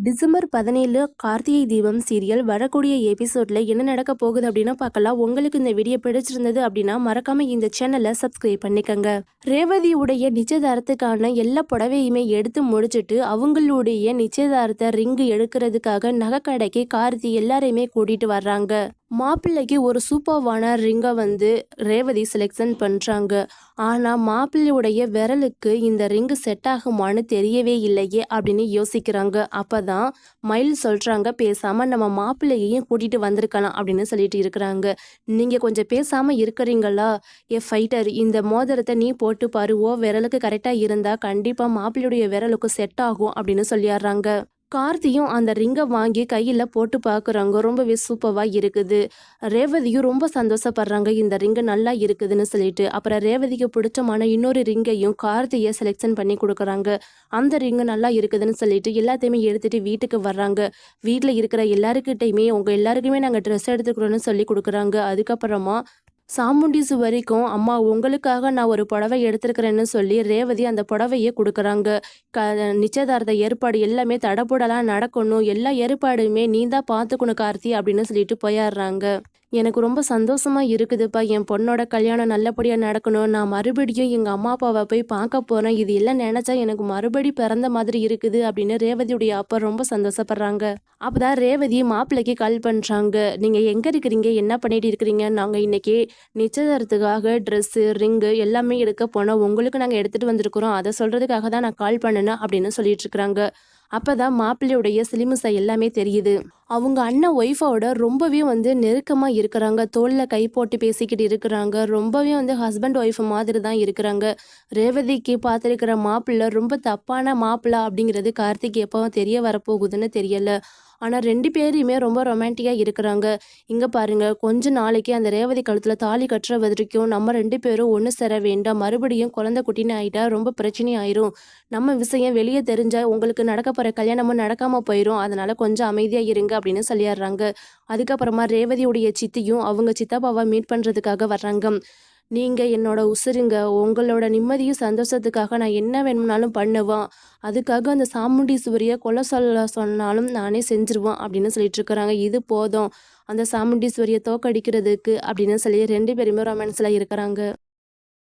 December 17 Karthigai Deepam serial வரக்கூடிய எபிசோட்ல என்ன நடக்க போகுது அப்படின்னு பார்க்கலாம். உங்களுக்கு இந்த வீடியோ பிடிச்சிருந்தது அப்படின்னா மறக்காம இந்த சேனலை சப்ஸ்கிரைப் பண்ணிக்கங்க. ரேவதியுடைய நிச்சயதார்த்தத்துக்கான எல்லா புடவையுமே எடுத்து முடிச்சுட்டு அவங்களுடைய நிச்சயதார்த்த ரிங்கு எடுக்கிறதுக்காக நகைக்கடைக்கு கார்த்தி எல்லாரையுமே கூட்டிட்டு வர்றாங்க. மாப்பிள்ளைக்கு ஒரு சூப்பர்வான ரிங்கை ரேவதி செலெக்ஷன் பண்ணுறாங்க. ஆனால் மாப்பிள்ளையுடைய விரலுக்கு இந்த ரிங்கு செட் ஆகுமான்னு தெரியவே இல்லையே அப்படின்னு யோசிக்கிறாங்க. அப்போ தான் மயில் சொல்கிறாங்க, பேசாமல் நம்ம மாப்பிள்ளையையும் கூட்டிகிட்டு வந்திருக்கலாம் அப்படின்னு சொல்லிட்டு இருக்கிறாங்க. நீங்கள் கொஞ்சம் பேசாமல் இருக்கிறீங்களா? ஃபைட்டர், இந்த மோதிரத்தை நீ போட்டு பாரு, விரலுக்கு கரெக்டாக இருந்தால் கண்டிப்பாக மாப்பிள்ளையுடைய விரலுக்கு செட் ஆகும் அப்படின்னு சொல்லிடுறாங்க. கார்த்தியும் அந்த ரிங்கை வாங்கி கையில் போட்டு பார்க்குறாங்க. ரொம்பவே சூப்பராக இருக்குது. ரேவதியும் ரொம்ப சந்தோஷப்படுறாங்க, இந்த ரிங்கு நல்லா இருக்குதுன்னு சொல்லிட்டு. அப்புறம் ரேவதிக்கு பிடிச்சமான இன்னொரு ரிங்கையும் கார்த்தியை செலெக்ஷன் பண்ணி கொடுக்குறாங்க. அந்த ரிங்கு நல்லா இருக்குதுன்னு சொல்லிட்டு எல்லாத்தையுமே எடுத்துகிட்டு வீட்டுக்கு வர்றாங்க. வீட்டில் இருக்கிற எல்லாருக்கிட்டையுமே உங்கள் எல்லாருக்குமே நாங்கள் ட்ரெஸ் எடுத்துக்கிறோன்னு சொல்லி கொடுக்குறாங்க. அதுக்கப்புறமா சாமுண்டீஸ் வரைக்கும், அம்மா உங்களுக்காக நான் ஒரு புடவை எடுத்துருக்கிறேன்னு சொல்லி ரேவதி அந்த புடவையை கொடுக்குறாங்க. நிச்சயதார்த்த ஏற்பாடு எல்லாமே தடபுடலாம் நடக்கணும், எல்லா ஏற்பாடுமே நீ தான் பார்த்துக்கணும் கார்த்தி அப்படின்னு சொல்லிட்டு போயிடுறாங்க. எனக்கு ரொம்ப சந்தோஷமா இருக்குதுப்பா, என் பொண்ணோட கல்யாணம் நல்லபடியாக நடக்கணும், நான் மறுபடியும் எங்கள் அம்மா அப்பாவை போய் பார்க்க போகிறேன், இது எல்லாம் நினச்சா எனக்கு மறுபடி பிறந்த மாதிரி இருக்குது அப்படின்னு ரேவதியுடைய அப்பா ரொம்ப சந்தோஷப்படுறாங்க. அப்போ தான் ரேவதி மாப்பிள்ளைக்கு கால் பண்ணுறாங்க. நீங்கள் எங்கே இருக்கிறீங்க, என்ன பண்ணிட்டு இருக்கிறீங்க? நாங்கள் இன்னைக்கு நிச்சயதார்த்தத்துக்காக ட்ரெஸ்ஸு ரிங்கு எல்லாமே எடுக்க போனோம், உங்களுக்கு நாங்கள் எடுத்துகிட்டு வந்திருக்கிறோம், அதை சொல்கிறதுக்காக தான் நான் கால் பண்ணினேன் அப்படின்னு சொல்லிட்டு இருக்கிறாங்க. அப்போ தான் மாப்பிள்ளையுடைய சிலிமிசை எல்லாமே தெரியுது. அவங்க அண்ணன் ஒய்ஃபோட ரொம்பவே நெருக்கமாக இருக்கிறாங்க. தோளில் கை போட்டு பேசிக்கிட்டு இருக்கிறாங்க. ரொம்பவே ஹஸ்பண்ட் ஒய்ஃப் மாதிரி தான் இருக்கிறாங்க. ரேவதிக்கு பார்த்துருக்கிற மாப்பிள்ளை ரொம்ப தப்பான மாப்பிள்ளை அப்படிங்கிறது கார்த்திக் எப்போ தெரிய வரப்போகுதுன்னு தெரியல. ஆனால் 2 பேரையுமே ரொம்ப ரொமான்டிக்காக இருக்கிறாங்க. இங்கே பாருங்கள், கொஞ்ச நாளைக்கு அந்த ரேவதி கழுத்தில் தாலி கட்டுற வரைக்கும் நம்ம 2 பேரும் ஒன்று சேர வேண்டாம், மறுபடியும் குழந்தை குட்டின்னு ஆகிட்டா ரொம்ப பிரச்சனை ஆயிரும், நம்ம விஷயம் வெளியே தெரிஞ்சால் உங்களுக்கு நடக்க போகிற கல்யாணமும் நடக்காமல் போயிடும், அதனால் கொஞ்சம் அமைதியாக இருங்க அப்படின்னு சொல்லிடுறாங்க. அதுக்கப்புறமா ரேவதியுடைய சித்தியும் அவங்க சித்தப்பாவை மீட் பண்ணுறதுக்காக வர்றாங்க. நீங்கள் என்னோட உசுருங்க, உங்களோட நிம்மதியும் சந்தோஷத்துக்காக நான் என்ன வேணும்னாலும் பண்ணுவேன், அதுக்காக அந்த சாமுண்டீஸ்வரியை கொலை சொன்னாலும் நானே செஞ்சிருவேன் அப்படின்னு சொல்லிட்டு இருக்கிறாங்க. இது போதும் அந்த சாமுண்டீஸ்வரியை தோக்கடிக்கிறதுக்கு அப்படின்னு சொல்லி 2 பேருமே ரொமான்ஸில் இருக்கிறாங்க.